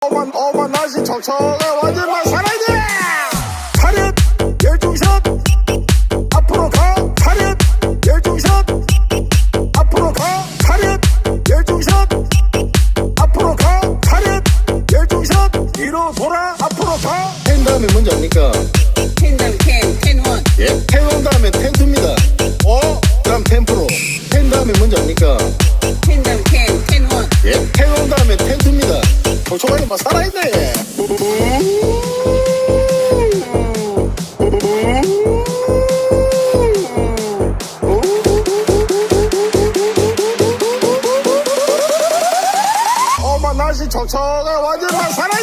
오만 날씨 척척해 완전만 살아야 돼. 차렷 열중샷 앞으로 가. 차렷 열중샷 앞으로 가. 차렷 열중샷 앞으로 가. 차렷 열중샷 뒤로 돌아 앞으로 가. 텐 다음에 뭔지 압니까? 텐 다음에 텐원. 예? 텐원 다음에 텐투입니다. 그럼 텐프로. 텐 다음에 뭔지 압니까? 텐 다음에 텐원. 예? 텐원 다음에 텐투입니다. 척척하게 막 살아야 돼. 오만 날씨 척척해 완전만 살아야 돼.